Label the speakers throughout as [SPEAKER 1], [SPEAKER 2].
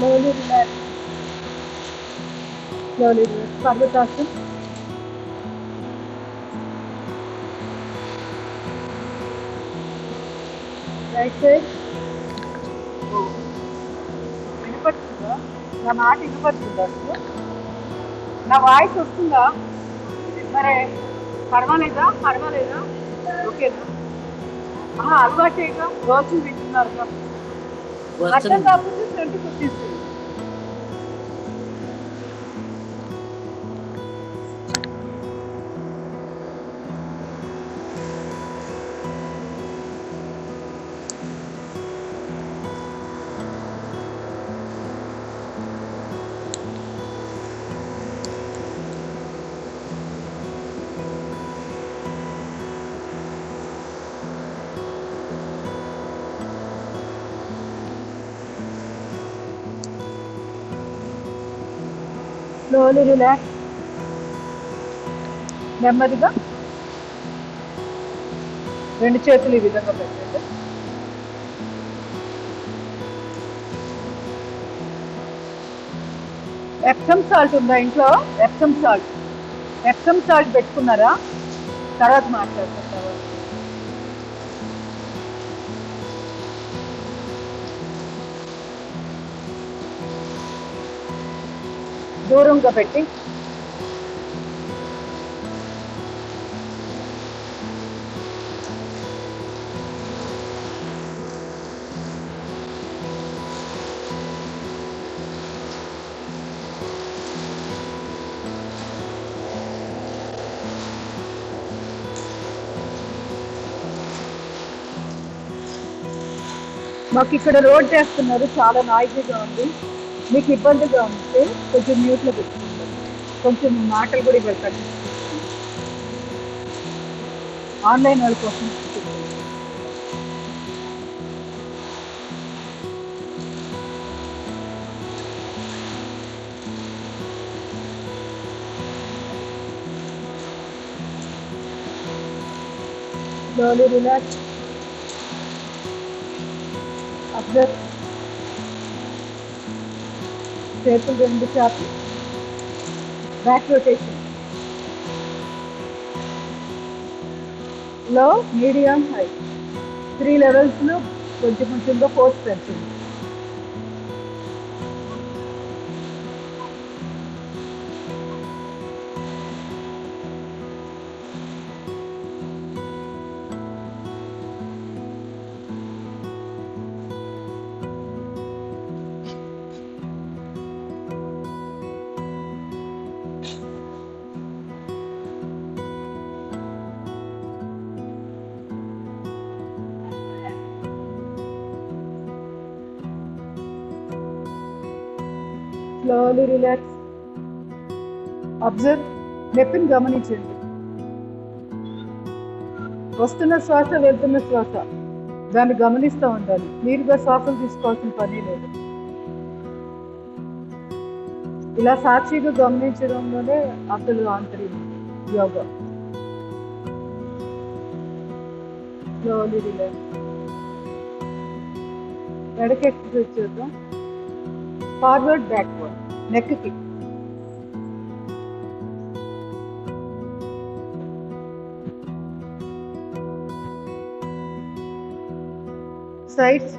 [SPEAKER 1] Slowly relax. Slowly relax. Parvatasana. Right side. వినపడుతుందా? నా మాట వినపడుతుందా అసలు? నా వాయిస్ వస్తుందా? మరి పర్వాలేదా? ఓకేనా? అలవాటేగా రోజు వింటున్నారుగా. అర్థం కాకపోతే ఫ్రంట్కి వచ్చేస్తుంది. Slowly relax. నెమ్మదిగా 2 చేతులు ఈ విధంగా పెట్టండి. ఎప్సమ్ సాల్ట్ ఉందా ఇంట్లో? ఎప్సమ్ సాల్ట్ పెట్టుకున్నారా? తర్వాత మాట్లాడుకుంటారా? దూరంగా పెట్టి మాకు ఇక్కడ రోడ్ చేస్తున్నారు, చాలా నాయిజీగా ఉంది. మీకు ఇబ్బందిగా ఉంటే కొంచెం మ్యూట్లో పెట్టుకుంటాం. కొంచెం మాటలు కూడా ఇక్కడ తగ్గిస్తుంది. ఆన్లైన్ వాళ్ళ కోసం slowly relax. Observe. చేతులు 2 చాపి బ్యాక్ రొటేషన్. లో, మీడియం, హై 3 లెవెల్స్లో కొంచెంగా ఫోర్స్ పెంచండి. Slowly relax. అబ్జర్వ్. నొప్పిని గమనించండి. వస్తున్న శ్వాస, వెళ్తున్న శ్వాస, దాన్ని గమనిస్తూ ఉండాలి. మీరుగా శ్వాసలు తీసుకోవాల్సిన పని లేదు. ఇలా సాక్షిగా గమనించడంలోనే అసలు ఆంతర్యం యోగా. Slowly relax. ఎడకి ఎక్సర్సైజ్ చేద్దాం. ఫార్వర్డ్, బ్యాక్వర్డ్, నెక్ కి. సైడ్స్.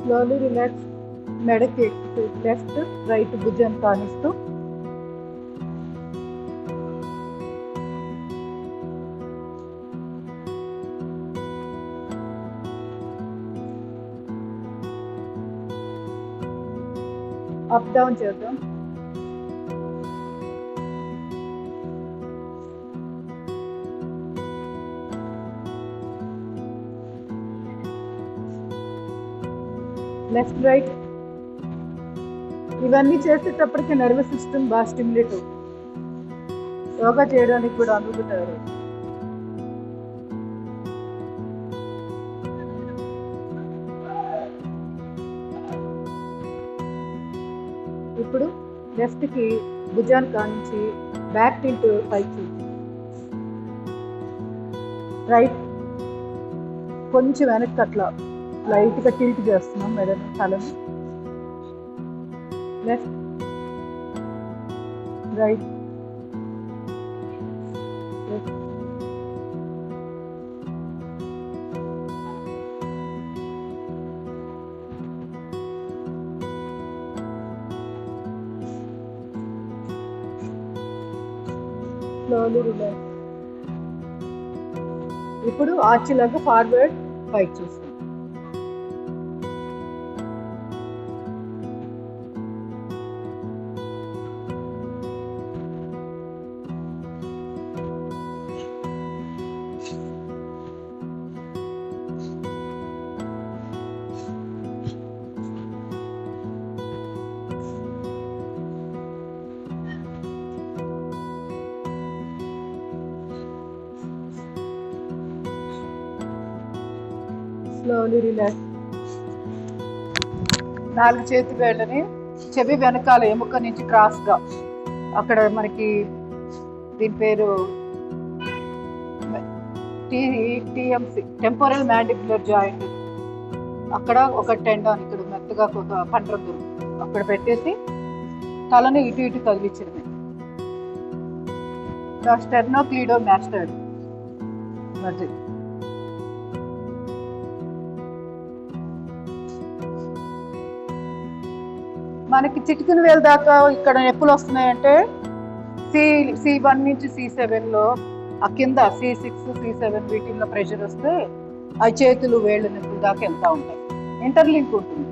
[SPEAKER 1] Slowly relax. మెడకి ఎక్సర్సైజ్. లెఫ్ట్ రైట్ భుజం కానిస్తూ అప్ డౌన్ చేద్దాం. Left right. ఇవన్నీ చేసేటప్పటికి నర్వస్ సిస్టమ్ బాగా స్టిమ్యులేట్ అవుతుంది. యోగా చేయడానికి కూడా అనుకుంటారు. ఇప్పుడు లెఫ్ట్కి భుజాన్ని కానించి బ్యాక్ టిల్ట్ పైకి, రైట్ కొంచెం వెనక్కి అట్లా లైట్గా టిల్ట్ చేస్తున్నాం మెడను, తలను. Left right left. Slowly relax. ఇప్పుడు ఆర్చిలాగా ఫార్వర్డ్ పైకి చూస్తాం. Slowly relax. 4 చేతి వేళ్ళని చెవి వెనకాల ఎముక నుంచి క్రాస్గా, అక్కడ మనకి దీని పేరు టీఎంసి, టెంపోరల్ మ్యాండిబులర్ జాయింట్, అక్కడ ఒక టెండాన్ ఇక్కడ మెత్తగా ఒక పండ్రం దొరుకుతుంది, అక్కడ పెట్టేసి తలని ఇటు ఇటు కదిలించడమే. స్టెర్నోక్లీడో మాస్టర్డ్ మధ్య. మనకి చిటికిన వేలు దాకా ఇక్కడ నొప్పులు వస్తున్నాయంటే C1 నుంచి C7లో, ఆ కింద C6 C7 వీటిల్లో ప్రెషర్ వస్తే ఆ చేతులు వేళ్ళు నొప్పులు దాకా వెళ్తూ ఉంటాయి. ఇంటర్లింక్ ఉంటుంది.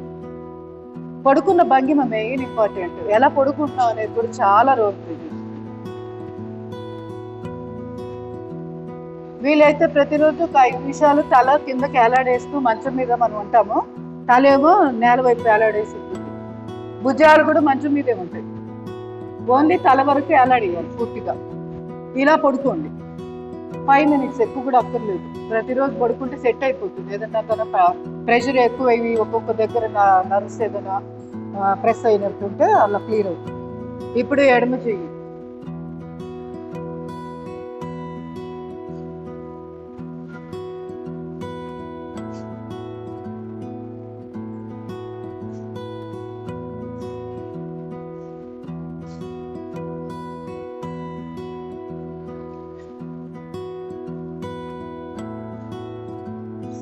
[SPEAKER 1] పడుకున్న భంగిమ మెయిన్ ఇంపార్టెంట్. ఎలా పడుకుంటున్నాం అనేది కూడా చాలా రోల్ ప్లే చేస్తుంది. వీలైతే ప్రతిరోజు ఒక 5 నిమిషాలు తల కిందకి ఏలాడేస్తూ మంచం మీద మనం ఉంటాము, తలేమో నేల వైపు ఏలాడేసి ఉంటుంది. భుజాలు కూడా మంచం మీదే ఉంటాయి, ఓన్లీ తల వరకు ఏలాడేయాలి పూర్తిగా. ఇలా పడుకోండి 5 మినిట్స్, ఎక్కువ కూడా అక్కర్లేదు. ప్రతిరోజు పడుకుంటే సెట్ అయిపోతుంది. ఏదన్నా తన ప్రెషర్ ఎక్కువ అయ్యి ఒక్కొక్క దగ్గర నర్వ్స్ ఏదైనా ప్రెస్ అయినట్టుంటే అలా క్లియర్ అవుతుంది. ఇప్పుడు ఎడమ చెయ్యి.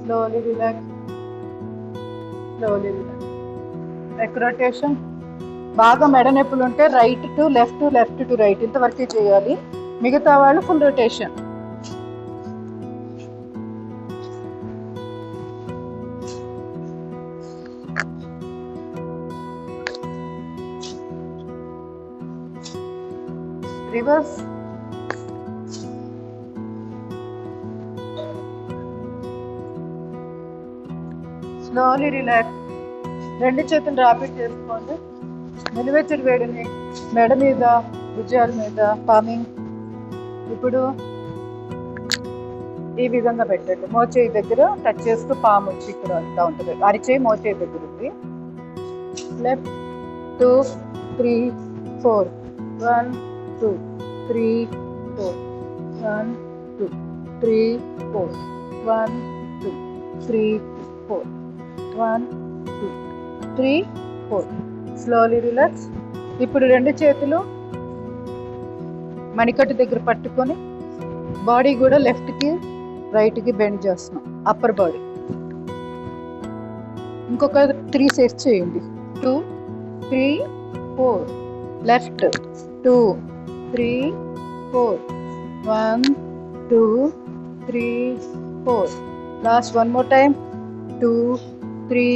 [SPEAKER 1] Slowly relax. Slowly relax. Neck rotation. బాగా మెడ నొప్పులు ఉంటే right to left, left to right ఇంతవరకే చేయాలి. మిగతా వాళ్ళు full rotation. Reverse. Slowly relax. 2 చేతులు రాపిడ్ చేసుకోండి. నిలువెచ్చడి వేడిని మెడ మీద, భుజాల మీద పామింగ్. ఇప్పుడు ఈ విధంగా పెట్టండి. మోచేయి దగ్గర టచ్ చేస్తూ పాము వచ్చి ఇక్కడ అంతా ఉంటుంది. అరిచేయి మోచేయి దగ్గర ఉంది. లెఫ్ట్ 2 3 4 1 2 3 4 1 2 3 4 1 2 3 4 1 2 3 4. Slowly relax. ఇప్పుడు 2 చేతులు మణికట్టు దగ్గర పట్టుకొని బాడీ కూడా లెఫ్ట్కి రైట్కి బెండ్ చేస్తున్నాం. అప్పర్ బాడీ ఇంకొక 3 సెట్స్ చేయండి. 2 3 4. Left 2 3 4 1 2 3 4. Last one more time 2 3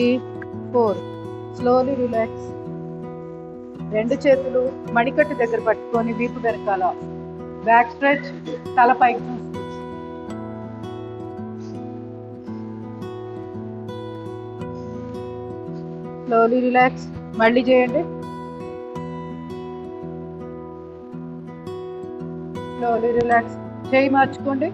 [SPEAKER 1] 4. Slowly relax. 2 చేతులు మణికట్టు దగ్గర పట్టుకొని వీపు వెనకాల బ్యాక్ స్ట్రెచ్, తల పైకి చూస్తూ. Slowly relax. మళ్ళీ చేయండి. Slowly relax. చేయి మార్చుకోండి.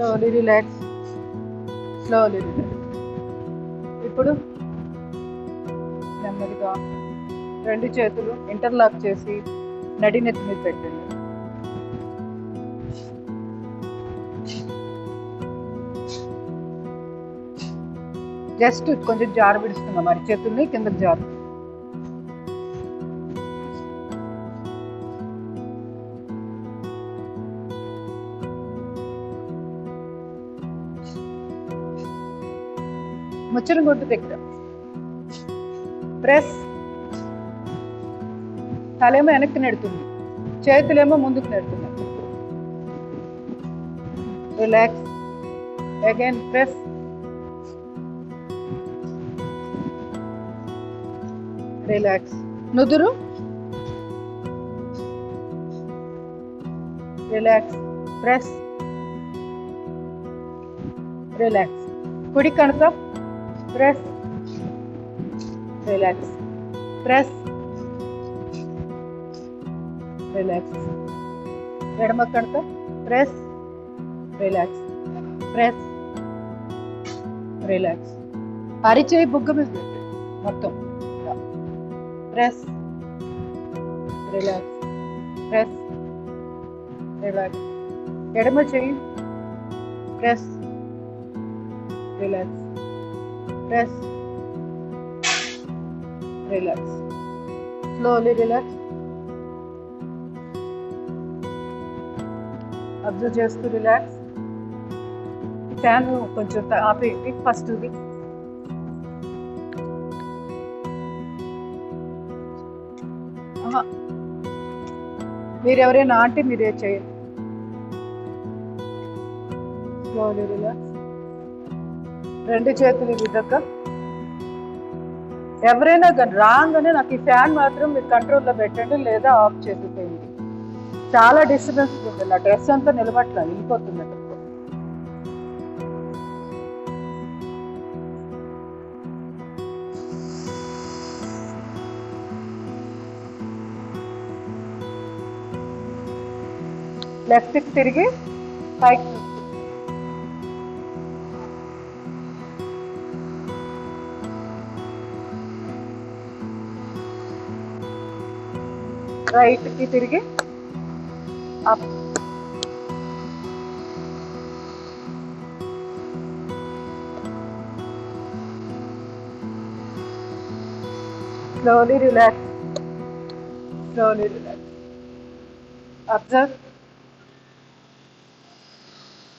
[SPEAKER 1] Slowly relax, slowly relax. ఇప్పుడు నెమ్మదిగా రెండు చేతులు ఇంటర్లాక్ చేసి నడినెత్తి మీద పెట్టండి. జస్ట్ కొంచెం జారు విడుస్తున్నాం మరి చేతుల్ని కిందకి జారు. ముచ్చట గొడ్డు దగ్గర ప్రెస్. తలేమో వెనక్కి నెడుతుంది, చేతులేమో ముందుకు నెడుతున్నాయి. Relax, again press. రిలాక్స్, నుదురు రిలాక్స్, ప్రెస్. రిలాక్స్, కుడి కణక ప్రెస్. Relax, press. రిలాక్స్, ఎడమ కణక ప్రెస్. Relax, press. రిలాక్స్, అరిచేయి బుగ్గ మీద పెట్టండి మొత్తం. Press, relax, press, relax. ఎడమ చెయ్యి press, relax, press, relax. Slowly relax. Observe చేస్తూ రిలాక్స్. ఫ్యాన్ కొంచెం ఆపేయండి ఫస్ట్ది. మీరు ఎవరైనా అంటే మీరే చేయండి. Slowly relax. రెండు చేతులు విధంగా ఎవరైనా కానీ రాగానే నాకు ఈ ఫ్యాన్ మాత్రం మీరు కంట్రోల్లో పెట్టండి లేదా ఆఫ్ చేసేసేయండి. చాలా డిస్టర్బెన్స్ ఉంటుంది, నా డ్రెస్ అంతా నిలబట్లా వెళ్ళిపోతుంది. లెఫ్ట్కి తిరిగి పైకి రైట్కి తిరిగి up. Slowly relax, slowly relax. Observe